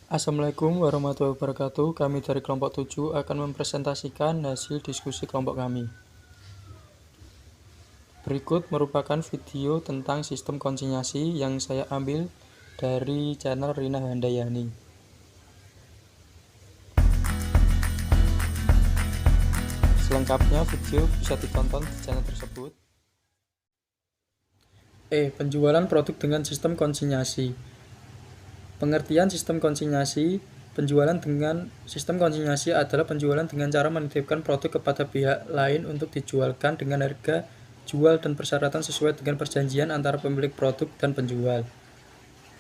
Assalamualaikum warahmatullahi wabarakatuh. Kami dari kelompok 7 akan mempresentasikan hasil diskusi kelompok kami. Berikut merupakan video tentang sistem konsinyasi yang saya ambil dari channel Rina Handayani. Selengkapnya video bisa ditonton di channel tersebut. Penjualan produk dengan sistem konsinyasi. Pengertian sistem konsinyasi. Penjualan dengan sistem konsinyasi adalah penjualan dengan cara menitipkan produk kepada pihak lain untuk dijualkan dengan harga jual dan persyaratan sesuai dengan perjanjian antara pemilik produk dan penjual.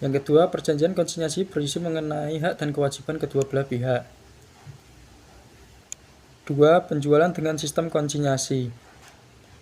Yang kedua, perjanjian konsinyasi berisi mengenai hak dan kewajiban kedua belah pihak. 2. Penjualan dengan sistem konsinyasi.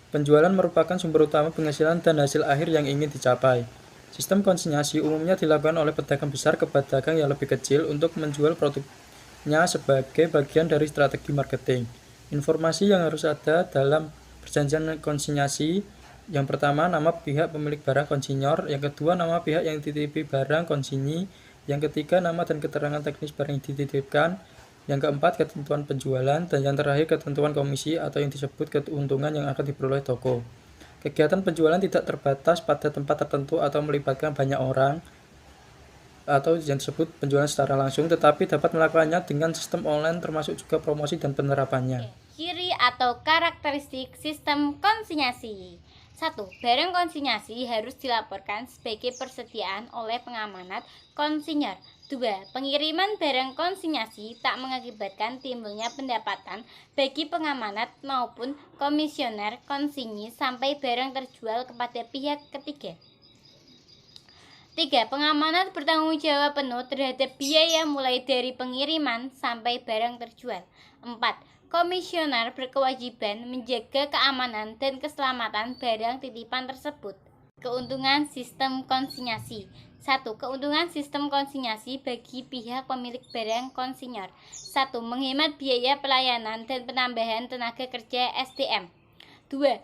Penjualan merupakan sumber utama penghasilan dan hasil akhir yang ingin dicapai. Sistem konsinyasi umumnya dilakukan oleh pedagang besar ke pedagang yang lebih kecil untuk menjual produknya sebagai bagian dari strategi marketing. Informasi yang harus ada dalam perjanjian konsinyasi: yang pertama, nama pihak pemilik barang konsinyor; yang kedua, nama pihak yang dititipi barang konsinyi; yang ketiga, nama dan keterangan teknis barang yang dititipkan; yang keempat, ketentuan penjualan; dan yang terakhir, ketentuan komisi atau yang disebut keuntungan yang akan diperoleh toko. Kegiatan penjualan tidak terbatas pada tempat tertentu atau melibatkan banyak orang atau yang disebut penjualan secara langsung, tetapi dapat melakukannya dengan sistem online termasuk juga promosi dan penerapannya. Ciri atau karakteristik sistem konsinyasi. 1. Barang konsinyasi harus dilaporkan sebagai persediaan oleh pengamanat konsinyor. 2. Pengiriman barang konsinyasi tak mengakibatkan timbulnya pendapatan bagi pengamanat maupun komisioner konsinyi sampai barang terjual kepada pihak ketiga. 3. Pengamanat bertanggung jawab penuh terhadap biaya mulai dari pengiriman sampai barang terjual. 4. Komisioner berkewajiban menjaga keamanan dan keselamatan barang titipan tersebut. Keuntungan sistem konsinyasi. 1. Keuntungan sistem konsinyasi bagi pihak pemilik barang konsinyor. 1. Menghemat biaya pelayanan dan penambahan tenaga kerja SDM. 2.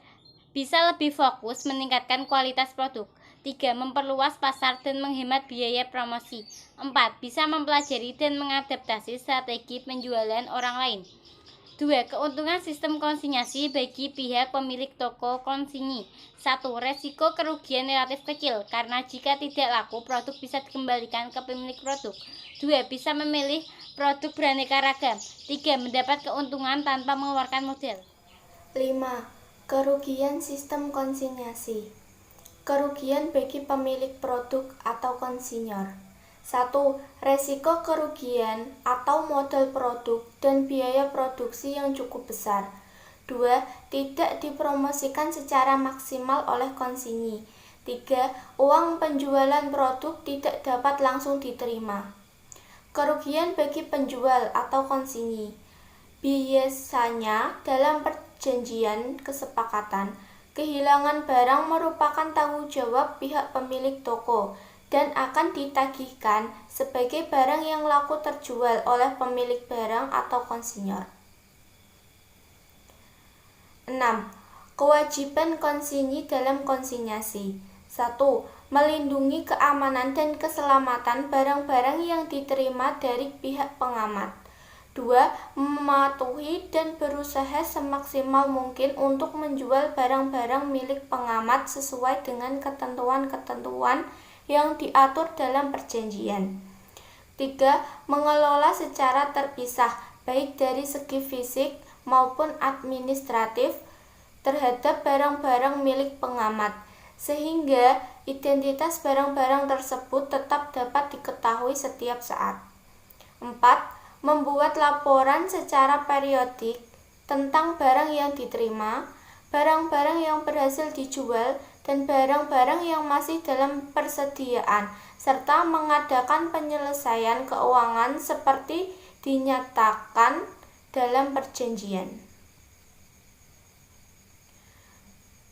Bisa lebih fokus meningkatkan kualitas produk. 3. Memperluas pasar dan menghemat biaya promosi. 4. Bisa mempelajari dan mengadaptasi strategi penjualan orang lain. 2. Keuntungan sistem konsinyasi bagi pihak pemilik toko konsinyi. 1. Resiko kerugian relatif kecil, karena jika tidak laku, produk bisa dikembalikan ke pemilik produk. 2. Bisa memilih produk beraneka ragam. 3. Mendapat keuntungan tanpa mengeluarkan modal. 5. Kerugian sistem konsinyasi. Kerugian bagi pemilik produk atau konsinyor. 1. Resiko kerugian atau modal produk dan biaya produksi yang cukup besar. 2. Tidak dipromosikan secara maksimal oleh konsinyi. 3. Uang penjualan produk tidak dapat langsung diterima. Kerugian bagi penjual atau konsinyi. Biasanya dalam perjanjian kesepakatan, kehilangan barang merupakan tanggung jawab pihak pemilik toko dan akan ditagihkan sebagai barang yang laku terjual oleh pemilik barang atau konsinyor. 6. Kewajiban konsinyi dalam konsinyasi. 1. Melindungi keamanan dan keselamatan barang-barang yang diterima dari pihak pengamat. 2. Mematuhi dan berusaha semaksimal mungkin untuk menjual barang-barang milik pengamat sesuai dengan ketentuan-ketentuan yang diatur dalam perjanjian. 3. Mengelola secara terpisah, baik dari segi fisik maupun administratif, terhadap barang-barang milik pengamat, sehingga identitas barang-barang tersebut tetap dapat diketahui setiap saat. 4. Membuat laporan secara periodik tentang barang yang diterima, barang-barang yang berhasil dijual, dan barang-barang yang masih dalam persediaan, serta mengadakan penyelesaian keuangan seperti dinyatakan dalam perjanjian.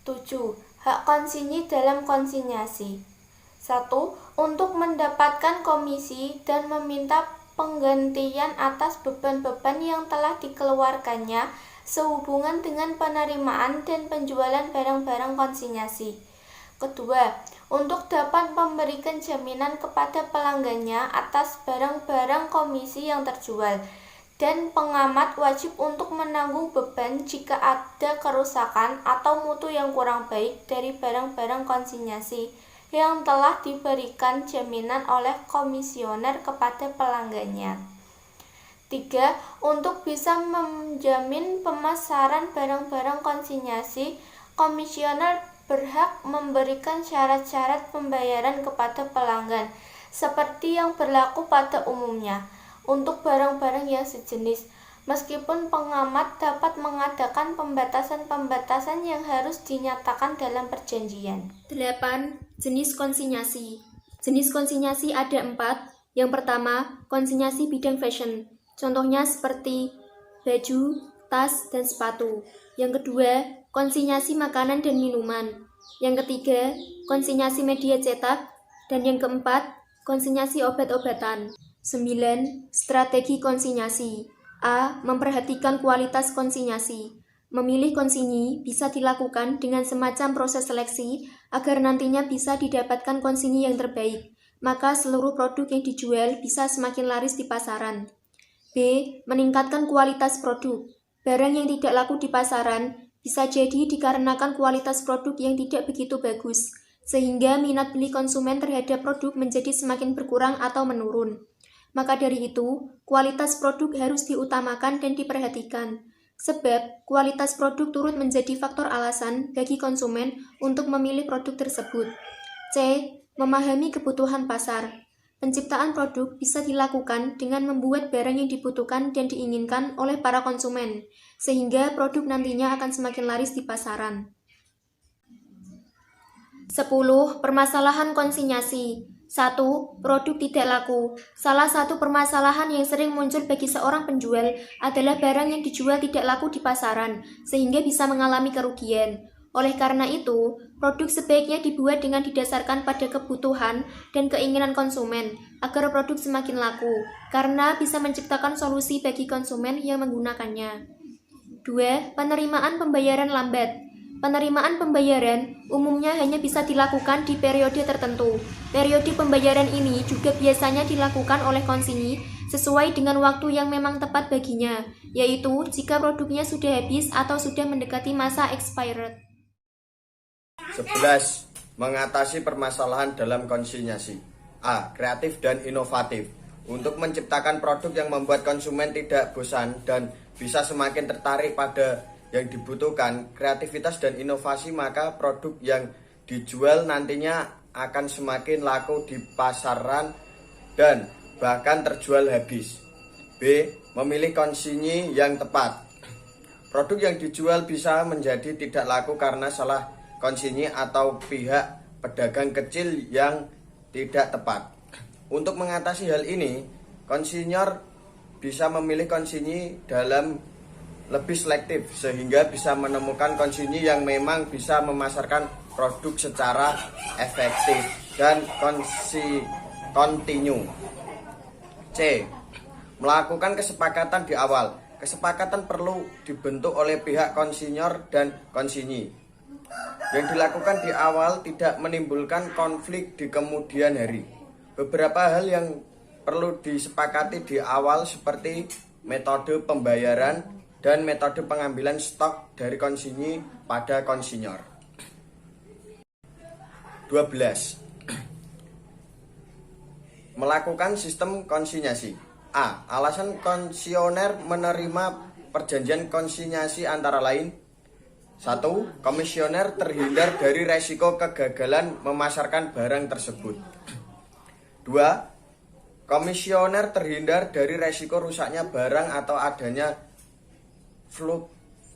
7. Hak konsinyi dalam konsinyasi. 1. Untuk mendapatkan komisi dan meminta penggantian atas beban-beban yang telah dikeluarkannya sehubungan dengan penerimaan dan penjualan barang-barang konsinyasi. Kedua, untuk dapat memberikan jaminan kepada pelanggannya atas barang-barang komisi yang terjual, dan pengamat wajib untuk menanggung beban jika ada kerusakan atau mutu yang kurang baik dari barang-barang konsinyasi yang telah diberikan jaminan oleh komisioner kepada pelanggannya. 3. Untuk bisa menjamin pemasaran barang-barang konsinyasi, komisioner berhak memberikan syarat-syarat pembayaran kepada pelanggan, seperti yang berlaku pada umumnya untuk barang-barang yang sejenis, meskipun pengamat dapat mengadakan pembatasan-pembatasan yang harus dinyatakan dalam perjanjian. 8. Jenis konsinyasi. Jenis konsinyasi ada 4. Yang pertama, konsinyasi bidang fashion. Contohnya seperti baju, tas, dan sepatu. Yang kedua, konsinyasi makanan dan minuman. Yang ketiga, konsinyasi media cetak. Dan yang keempat, konsinyasi obat-obatan. 9. Strategi konsinyasi. A. Memperhatikan kualitas konsinyasi. Memilih konsinyi bisa dilakukan dengan semacam proses seleksi agar nantinya bisa didapatkan konsinyi yang terbaik, maka seluruh produk yang dijual bisa semakin laris di pasaran. B. Meningkatkan kualitas produk. Barang yang tidak laku di pasaran bisa jadi dikarenakan kualitas produk yang tidak begitu bagus, sehingga minat beli konsumen terhadap produk menjadi semakin berkurang atau menurun. Maka dari itu, kualitas produk harus diutamakan dan diperhatikan, sebab kualitas produk turut menjadi faktor alasan bagi konsumen untuk memilih produk tersebut. C. Memahami kebutuhan pasar. Penciptaan produk bisa dilakukan dengan membuat barang yang dibutuhkan dan diinginkan oleh para konsumen, sehingga produk nantinya akan semakin laris di pasaran. 10. Permasalahan konsinyasi. 1. Produk tidak laku. Salah satu permasalahan yang sering muncul bagi seorang penjual adalah barang yang dijual tidak laku di pasaran, sehingga bisa mengalami kerugian. Oleh karena itu, produk sebaiknya dibuat dengan didasarkan pada kebutuhan dan keinginan konsumen, agar produk semakin laku, karena bisa menciptakan solusi bagi konsumen yang menggunakannya. 2. Penerimaan pembayaran lambat. Penerimaan pembayaran umumnya hanya bisa dilakukan di periode tertentu. Periode pembayaran ini juga biasanya dilakukan oleh konsinyi sesuai dengan waktu yang memang tepat baginya, yaitu jika produknya sudah habis atau sudah mendekati masa expired. 11. Mengatasi permasalahan dalam konsinyasi. A. Kreatif dan inovatif. Untuk menciptakan produk yang membuat konsumen tidak bosan dan bisa semakin tertarik pada yang dibutuhkan, kreativitas dan inovasi, maka produk yang dijual nantinya akan semakin laku di pasaran dan bahkan terjual habis. B. Memilih konsinyi yang tepat. Produk yang dijual bisa menjadi tidak laku karena salah konsinyi atau pihak pedagang kecil yang tidak tepat. Untuk mengatasi hal ini, konsinyor bisa memilih konsinyi dalam lebih selektif sehingga bisa menemukan konsinyi yang memang bisa memasarkan produk secara efektif dan kontinu. C. Melakukan kesepakatan di awal. Kesepakatan perlu dibentuk oleh pihak konsinyor dan konsinyi. Yang dilakukan di awal tidak menimbulkan konflik di kemudian hari. Beberapa hal yang perlu disepakati di awal seperti metode pembayaran dan metode pengambilan stok dari konsinyi pada konsinyor. 12. Melakukan sistem konsinyasi. A. Alasan konsioner menerima perjanjian konsinyasi antara lain: 1. Komisioner terhindar dari resiko kegagalan memasarkan barang tersebut. 2. Komisioner terhindar dari resiko rusaknya barang atau adanya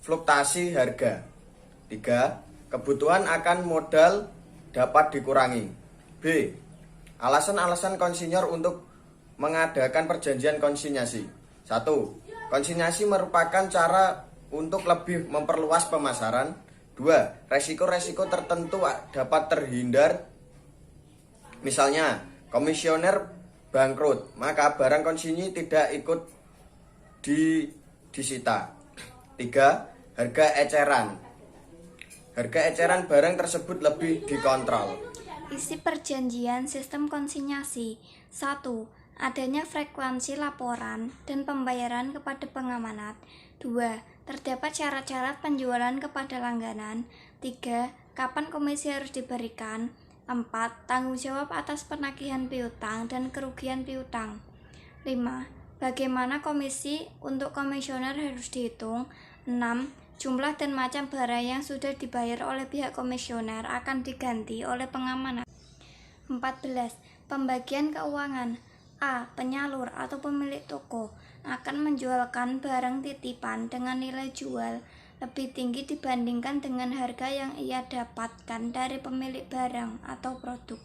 fluktuasi harga. 3. Kebutuhan akan modal dapat dikurangi. B. Alasan-alasan konsinyor untuk mengadakan perjanjian konsinyasi. 1. Konsinyasi merupakan cara untuk lebih memperluas pemasaran. 2. Resiko-resiko tertentu dapat terhindar. Misalnya, komisioner bangkrut, maka barang konsinyi tidak ikut disita. 3. Harga eceran. harga eceran barang tersebut lebih dikontrol. Isi perjanjian sistem konsinyasi. 1. Adanya frekuensi laporan dan pembayaran kepada pengamanat. 2. Terdapat syarat-syarat penjualan kepada langganan. 3. Kapan komisi harus diberikan. 4. Tanggung jawab atas penagihan piutang dan kerugian piutang. 5. Bagaimana komisi untuk komisioner harus dihitung. 6. Jumlah dan macam barang yang sudah dibayar oleh pihak komisioner akan diganti oleh pengamanat. 14. Pembagian keuangan. A. Penyalur atau pemilik toko akan menjualkan barang titipan dengan nilai jual lebih tinggi dibandingkan dengan harga yang ia dapatkan dari pemilik barang atau produk,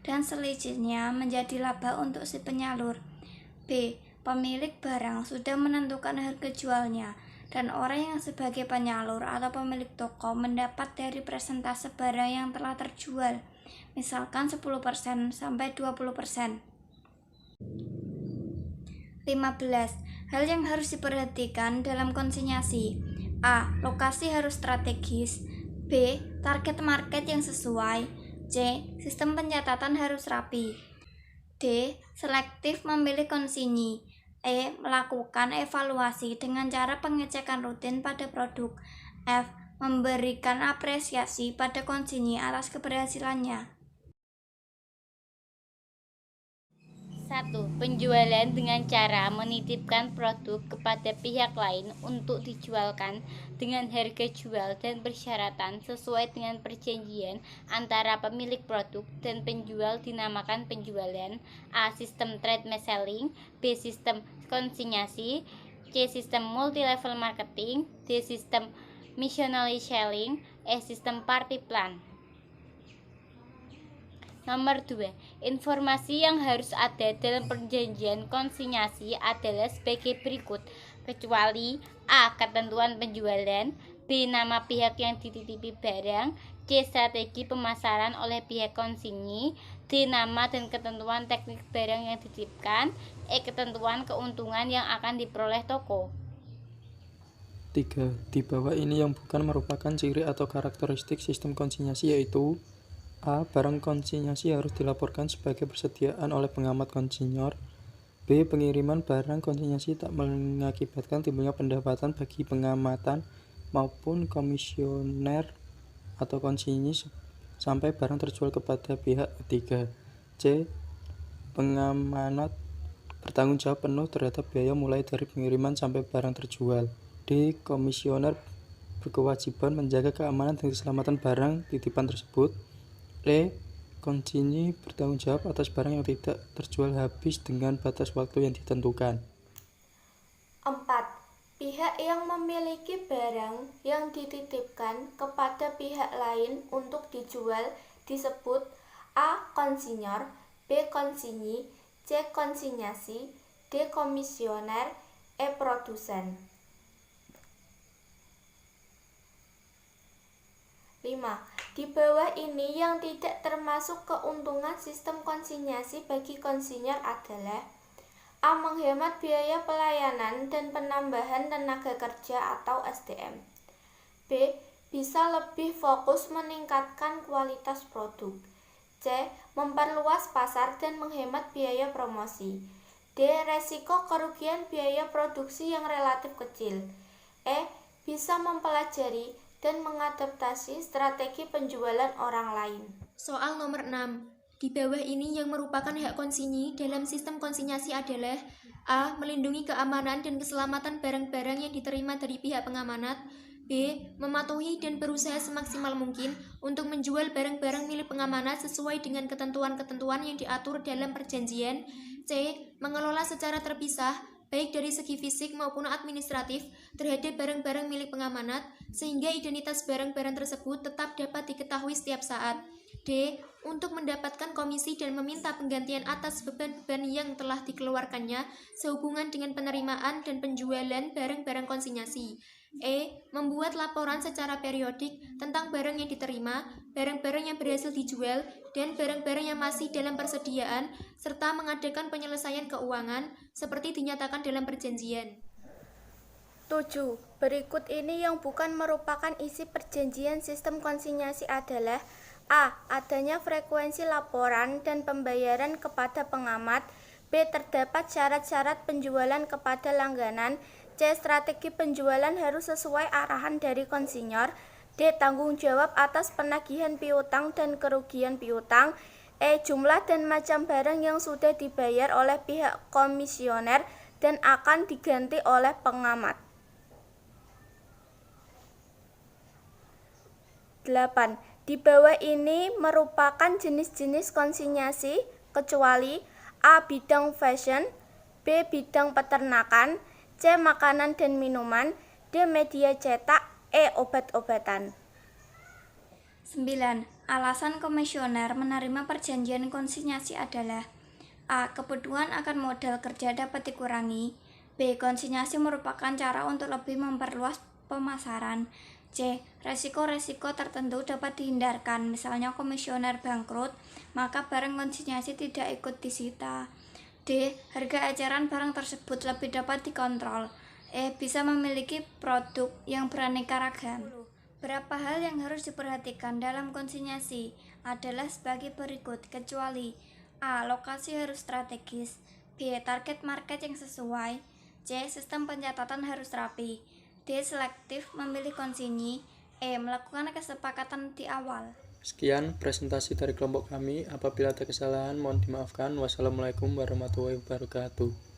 dan selisihnya menjadi laba untuk si penyalur. B. Pemilik barang sudah menentukan harga jualnya, dan orang yang sebagai penyalur atau pemilik toko mendapat dari persentase barang yang telah terjual, misalkan 10% sampai 20%. 15. Hal yang harus diperhatikan dalam konsinyasi. A. Lokasi harus strategis. B. Target market yang sesuai. C. Sistem pencatatan harus rapi. D. Selektif memilih konsinyi. E. Melakukan evaluasi dengan cara pengecekan rutin pada produk. F. Memberikan apresiasi pada konsinyi atas keberhasilannya. 1. Penjualan dengan cara menitipkan produk kepada pihak lain untuk dijualkan dengan harga jual dan persyaratan sesuai dengan perjanjian antara pemilik produk dan penjual dinamakan penjualan. A. Sistem trade selling. B. Sistem konsinyasi. C. Sistem multi-level marketing. D. Sistem missionary selling. E. Sistem party plan. Nomor 2. Informasi yang harus ada dalam perjanjian konsinyasi adalah sebagai berikut, kecuali A. Ketentuan penjualan. B. Nama pihak yang dititipi barang. C. Strategi pemasaran oleh pihak konsinyi. D. Nama dan ketentuan teknik barang yang dititipkan. E. Ketentuan keuntungan yang akan diperoleh toko. 3. Di bawah ini yang bukan merupakan ciri atau karakteristik sistem konsinyasi yaitu: A. Barang konsinyasi harus dilaporkan sebagai persediaan oleh pengamat konsinyur. B. Pengiriman barang konsinyasi tak mengakibatkan timbulnya pendapatan bagi pengamatan maupun komisioner atau konsinyi sampai barang terjual kepada pihak ketiga. C. Pengamanat bertanggung jawab penuh terhadap biaya mulai dari pengiriman sampai barang terjual. D. Komisioner berkewajiban menjaga keamanan dan keselamatan barang titipan tersebut. E. Konsinyi bertanggung jawab atas barang yang tidak terjual habis dengan batas waktu yang ditentukan. 4. Pihak yang memiliki barang yang dititipkan kepada pihak lain untuk dijual disebut A. Konsinyor. B. Konsinyi. C. Konsinyasi. D. Komisioner. E. Produsen. 5. Di bawah ini yang tidak termasuk keuntungan sistem konsinyasi bagi konsinyor adalah: A. Menghemat biaya pelayanan dan penambahan tenaga kerja atau SDM. B. Bisa lebih fokus meningkatkan kualitas produk. C. Memperluas pasar dan menghemat biaya promosi. D. Resiko kerugian biaya produksi yang relatif kecil. E. Bisa mempelajari dan mengadaptasi strategi penjualan orang lain. Soal nomor 6. Di bawah ini yang merupakan hak konsinyi dalam sistem konsinyasi adalah: A. Melindungi keamanan dan keselamatan barang-barang yang diterima dari pihak pengamanat. B. Mematuhi dan berusaha semaksimal mungkin untuk menjual barang-barang milik pengamanat sesuai dengan ketentuan-ketentuan yang diatur dalam perjanjian. C. Mengelola secara terpisah, baik dari segi fisik maupun administratif, terhadap barang-barang milik pengamanat, sehingga identitas barang-barang tersebut tetap dapat diketahui setiap saat. D. Untuk mendapatkan komisi dan meminta penggantian atas beban-beban yang telah dikeluarkannya sehubungan dengan penerimaan dan penjualan barang-barang konsinyasi. E. Membuat laporan secara periodik tentang barang yang diterima, barang-barang yang berhasil dijual, dan barang-barang yang masih dalam persediaan, serta mengadakan penyelesaian keuangan seperti dinyatakan dalam perjanjian. 7. Berikut ini yang bukan merupakan isi perjanjian sistem konsinyasi adalah: A. Adanya frekuensi laporan dan pembayaran kepada pengamat. B. Terdapat syarat-syarat penjualan kepada langganan. C. Strategi penjualan harus sesuai arahan dari konsinyor. D. Tanggung jawab atas penagihan piutang dan kerugian piutang. E. Jumlah dan macam barang yang sudah dibayar oleh pihak komisioner dan akan diganti oleh pengamat. 8. Di bawah ini merupakan jenis-jenis konsinyasi kecuali: A. Bidang fashion, B. Bidang peternakan, C. Makanan dan minuman, D. Media cetak, E. Obat-obatan. 9. Alasan komisioner menerima perjanjian konsinyasi adalah: A. Kebutuhan akan modal kerja dapat dikurangi. B. Konsinyasi merupakan cara untuk lebih memperluas pemasaran. C. Resiko-resiko tertentu dapat dihindarkan, misalnya komisioner bangkrut, maka barang konsinyasi tidak ikut disita. D. Harga eceran barang tersebut lebih dapat dikontrol. E. Bisa memiliki produk yang beraneka ragam. Berapa hal yang harus diperhatikan dalam konsinyasi adalah sebagai berikut, kecuali: A. Lokasi harus strategis. B. Target market yang sesuai. C. Sistem pencatatan harus rapi. D. Selektif memilih konsinyi. E. Melakukan kesepakatan di awal. Sekian presentasi dari kelompok kami. Apabila ada kesalahan mohon dimaafkan. Wassalamualaikum warahmatullahi wabarakatuh.